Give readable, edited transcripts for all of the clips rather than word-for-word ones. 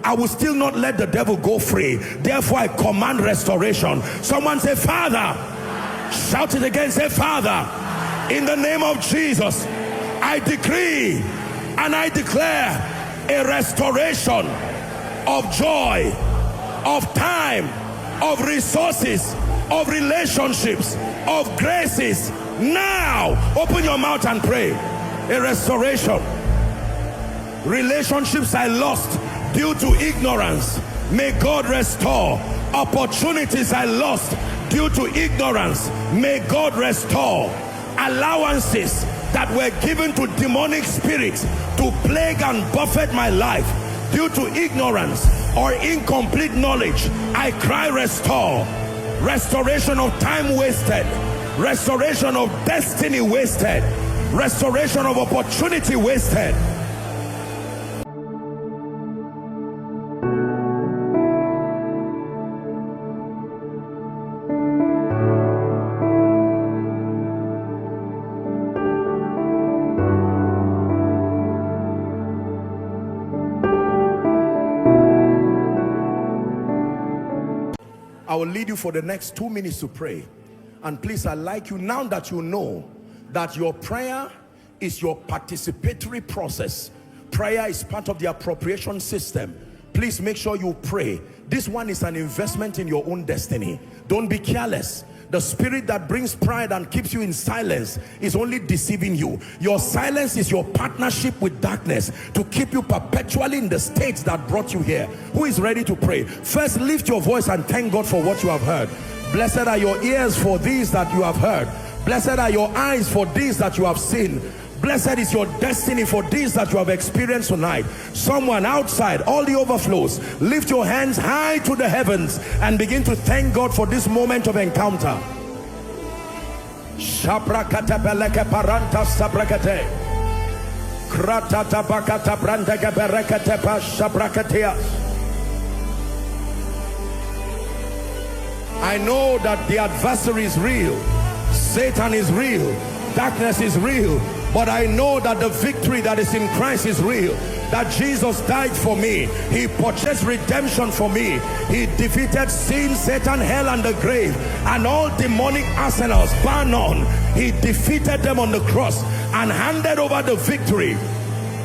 I will still not let the devil go free. Therefore I command restoration. Someone say, Father. Shout it again, say, Father, in the name of Jesus, I decree and I declare a restoration of joy, of time, of resources, of relationships, of graces. Now, open your mouth and pray. A restoration. Relationships I lost due to ignorance, may God restore. Opportunities I lost due to ignorance, may God restore. Allowances that were given to demonic spirits to plague and buffet my life due to ignorance or incomplete knowledge, I cry restore. Restoration of time wasted, restoration of destiny wasted, restoration of opportunity wasted. I will lead you for the next 2 minutes to pray. And please, I'd like you, now that you know that your prayer is your participatory process, prayer is part of the appropriation system, please make sure you pray. This one is an investment in your own destiny. Don't be careless. The spirit that brings pride and keeps you in silence is only deceiving you. Your silence is your partnership with darkness to keep you perpetually in the states that brought you here. Who is ready to pray? First, lift your voice and thank God for what you have heard. Blessed are your ears for these that you have heard. Blessed are your eyes for these that you have seen. Blessed is your destiny for this that you have experienced tonight. Someone outside, all the overflows, lift your hands high to the heavens and begin to thank God for this moment of encounter. I know that the adversary is real, Satan is real, darkness is real, but I know that the victory that is in Christ is real. That Jesus died for me. He purchased redemption for me. He defeated sin, Satan, hell, and the grave, and all demonic arsenals, bar none. He defeated them on the cross and handed over the victory.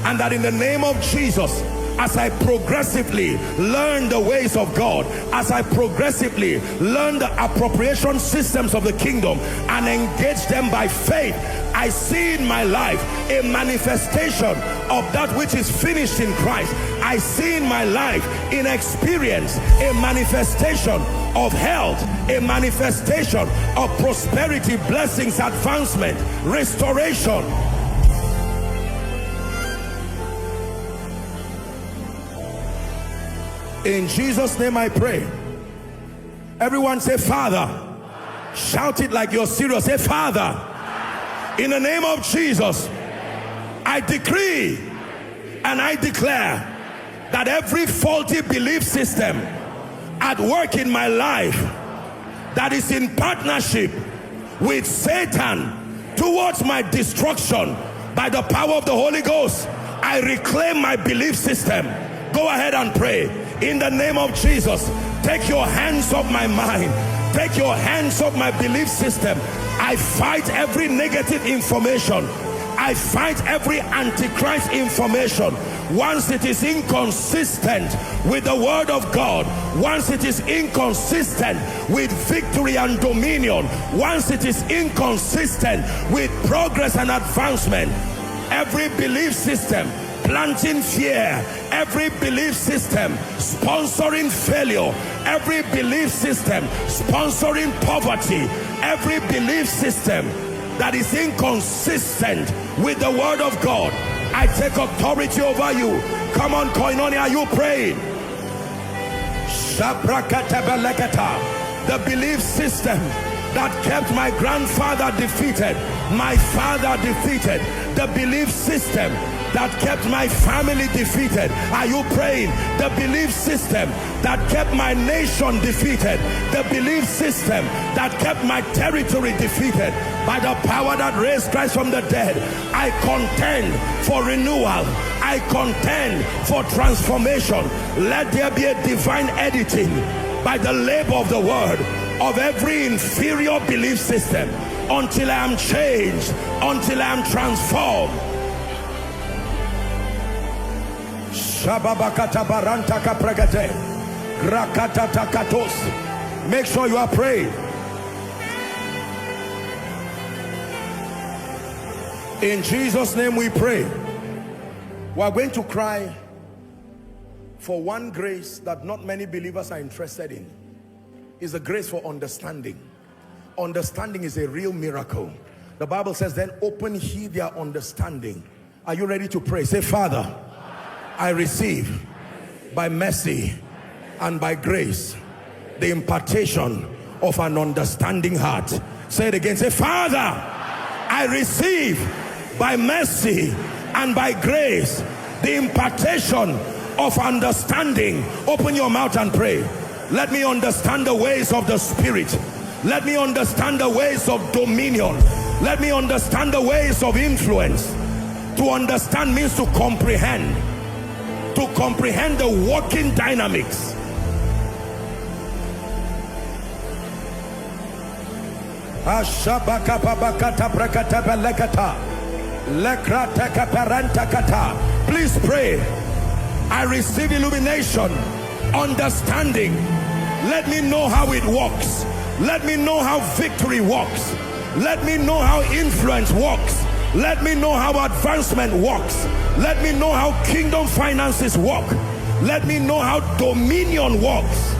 And that in the name of Jesus, as I progressively learn the ways of God, as I progressively learn the appropriation systems of the kingdom and engage them by faith, I see in my life a manifestation of that which is finished in Christ. I see in my life, in experience, a manifestation of health, a manifestation of prosperity, blessings, advancement, restoration. In Jesus' name I pray. Everyone say, Father. Shout it like you're serious. Say, Father, in the name of Jesus, I decree and I declare that every faulty belief system at work in my life that is in partnership with Satan towards my destruction, by the power of the Holy Ghost, I reclaim my belief system. Go ahead and pray. In the name of Jesus, take your hands off my mind. Take your hands off my belief system. I fight every negative information. I fight every antichrist information. Once it is inconsistent with the word of God, once it is inconsistent with victory and dominion, once it is inconsistent with progress and advancement, every belief system planting fear, every belief system sponsoring failure, every belief system sponsoring poverty, every belief system that is inconsistent with the word of God, I take authority over you. Come on, Koinonia, are you praying? The belief system that kept my grandfather defeated, my father defeated, the belief system that kept my family defeated. Are you praying? The belief system that kept my nation defeated, the belief system that kept my territory defeated, by the power that raised Christ from the dead, I contend for renewal. I contend for transformation. Let there be a divine editing by the labor of the word of every inferior belief system until I am changed, until I am transformed. Make sure you are praying. In Jesus' name we pray. We are going to cry for one grace that not many believers are interested in. Is the grace for understanding. Understanding is a real miracle. The Bible says, then open he their understanding. Are you ready to pray? Say, Father, I receive by mercy and by grace the impartation of an understanding heart. Say it again. Say, Father, I receive by mercy and by grace the impartation of understanding. Open your mouth and pray. Let me understand the ways of the Spirit. Let me understand the ways of dominion. Let me understand the ways of influence. To understand means to comprehend. To comprehend the working dynamics. Please pray. I receive illumination, understanding. Let me know how it works. Let me know how victory works. Let me know how influence works. Let me know how advancement works. Let me know how kingdom finances work. Let me know how dominion works.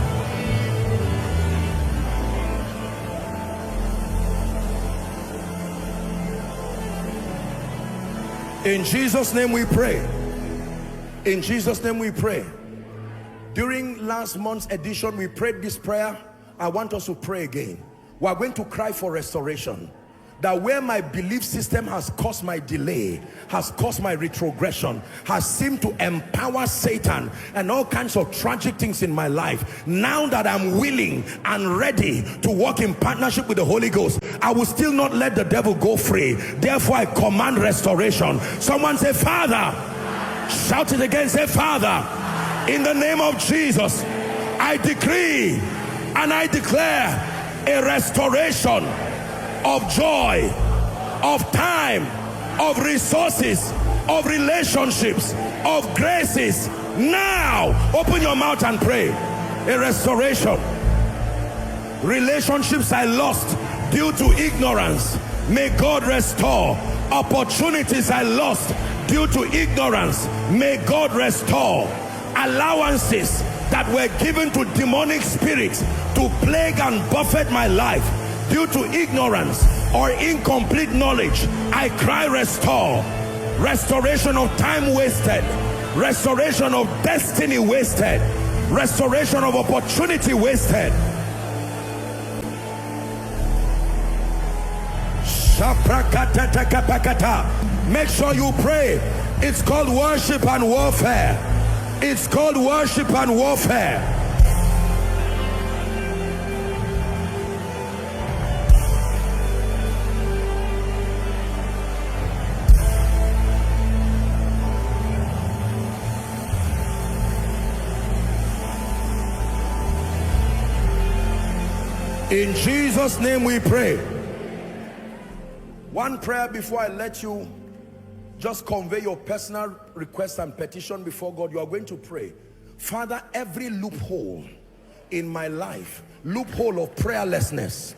In Jesus' name we pray. In Jesus' name we pray. During last month's edition, we prayed this prayer. I want us to pray again. We are going to cry for restoration. That where my belief system has caused my delay, has caused my retrogression, has seemed to empower Satan and all kinds of tragic things in my life, now that I'm willing and ready to walk in partnership with the Holy Ghost, I will still not let the devil go free. Therefore I command restoration. Someone say, Father. Shout it again. Say, Father, in the name of Jesus, I decree and I declare a restoration of joy, of time, of resources, of relationships, of graces. Now, open your mouth and pray. A restoration. Relationships I lost due to ignorance, may God restore. Opportunities I lost due to ignorance, may God restore. Allowances that were given to demonic spirits to plague and buffet my life due to ignorance or incomplete knowledge, I cry restore. Restoration of time wasted, restoration of destiny wasted, restoration of opportunity wasted. Make sure you pray. It's called worship and warfare. It's called worship and warfare. In Jesus' name we pray. One prayer before I let you just convey your personal request and petition before God. You are going to pray. Father, every loophole in my life, loophole of prayerlessness,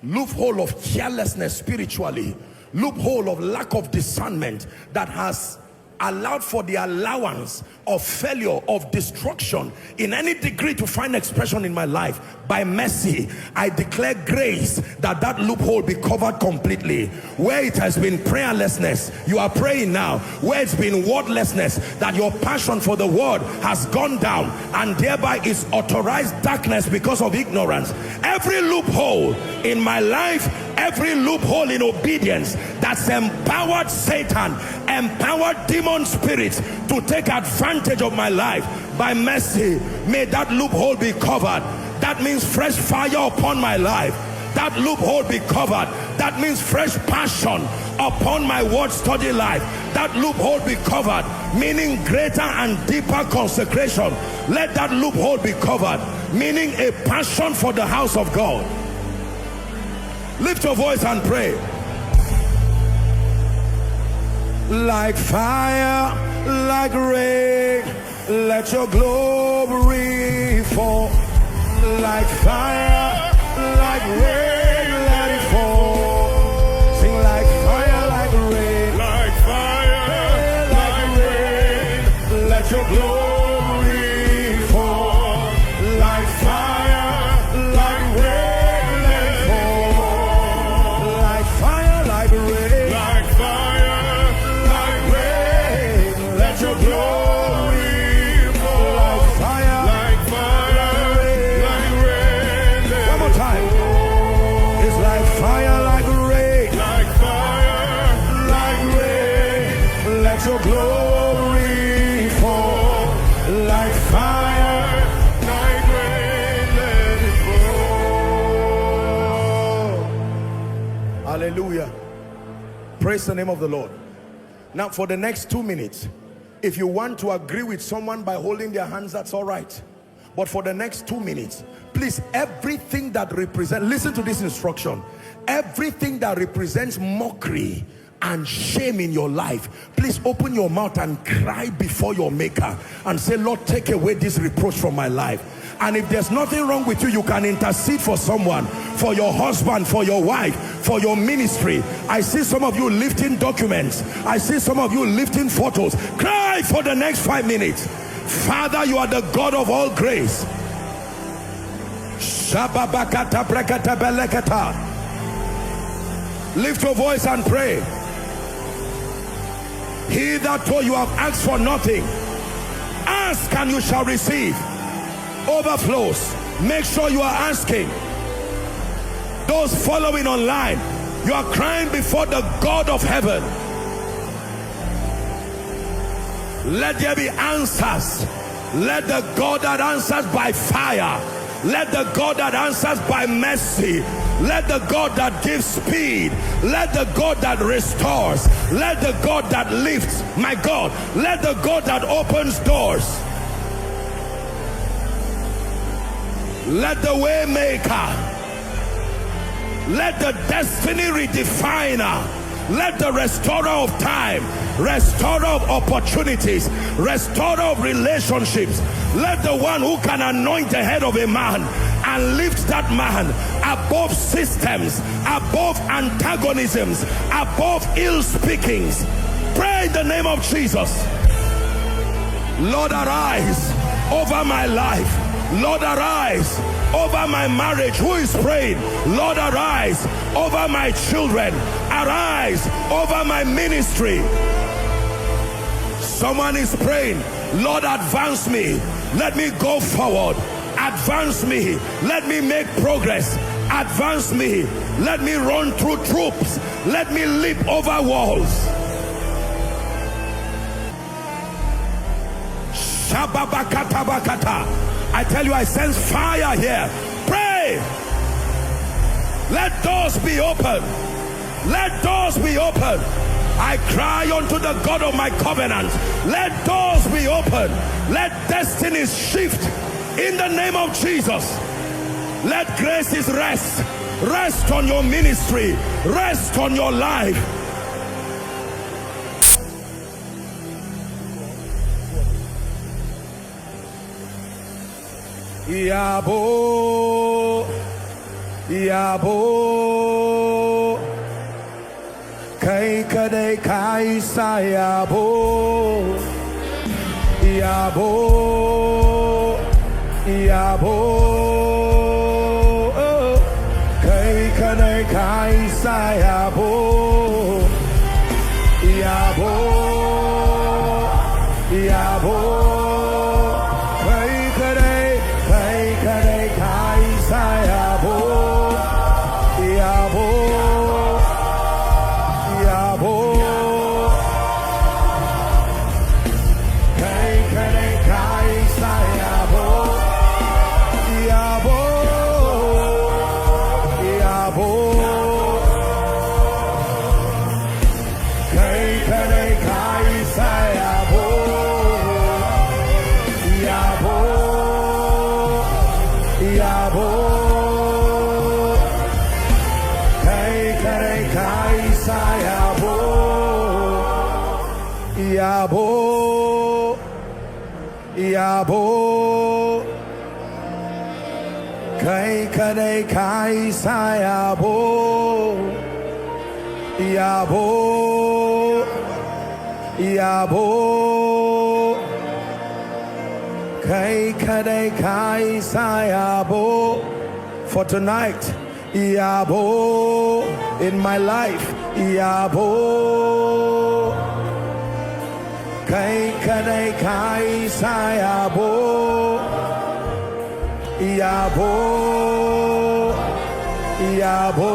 loophole of carelessness spiritually, loophole of lack of discernment that has allowed for the allowance of failure, of destruction in any degree to find expression in my life, by mercy I declare grace that that loophole be covered completely. Where it has been prayerlessness, you are praying now. Where it's been wordlessness, that your passion for the word has gone down, and thereby is authorized darkness because of ignorance. Every loophole in my life, every loophole in obedience that's empowered Satan, empowered demon spirits to take advantage of my life, by mercy may that loophole be covered. That means fresh fire upon my life. That loophole be covered. That means fresh passion upon my word study life. That loophole be covered, meaning greater and deeper consecration. Let that loophole be covered, meaning a passion for the house of God. Lift your voice and pray. Like fire, like rain, let your glory fall. Like fire, like rain, let it fall. Sing like fire, like rain. Like fire, like rain, let your glory fall. Like fire, like rain, let it fall. Like fire, like rain. Like fire, like rain, let your glory fall. Like fire, like fire, like rain. One more time. It's like fire, like rain. Like fire, like rain, let your glory fall. Like fire, like rain, let it fall. Hallelujah. Praise the name of the Lord. Now for the next 2 minutes, if you want to agree with someone by holding their hands, that's all right. But for the next 2 minutes, please, everything that represents, listen to this instruction, everything that represents mockery and shame in your life, please open your mouth and cry before your maker and say, Lord, take away this reproach from my life. And if there's nothing wrong with you, you can intercede for someone, for your husband, for your wife, for your ministry. I see some of you lifting documents. I see some of you lifting photos. Cry for the next 5 minutes. Father, you are the God of all grace. Lift your voice and pray. Hitherto you have asked for nothing. Ask and you shall receive. Overflows. Make sure you are asking. Those following online, you are crying before the God of heaven. Let there be answers. Let the God that answers by fire, let the God that answers by mercy, let the God that gives speed, let the God that restores, let the God that lifts, my God, let the God that opens doors, let the way maker, let the destiny redefiner, let the restorer of time, restorer of opportunities, restorer of relationships, let the one who can anoint the head of a man and lift that man above systems, above antagonisms, above ill speakings. Pray in the name of Jesus. Lord, arise over my life. Lord, arise over my marriage. Who is praying? Lord, arise over my children. Arise over my ministry. Someone is praying, Lord, advance me. Let me go forward. Advance me. Let me make progress. Advance me. Let me run through troops. Let me leap over walls. Shababakatabakata. I tell you, I sense fire here. Pray. Let doors be open. Let doors be open. I cry unto the God of my covenant. Let doors be open. Let destinies shift in the name of Jesus. Let graces rest. Rest on your ministry. Rest on your life. Yabo, Yabo, Kaika. kade kai sayabo yabo yabo kai kade kai sayabo yabo yabo kai kade kai sayabo yabo yabo kai kade kai sayabo yabo yabo kai kade kai sayabo yabo yabo kai kade kai sayabo yabo yabo kai kade kai sayabo yabo yabo kai kade kai sayabo. For tonight, yabo, in my life, yabo kai kade kai sayabo yabo yabo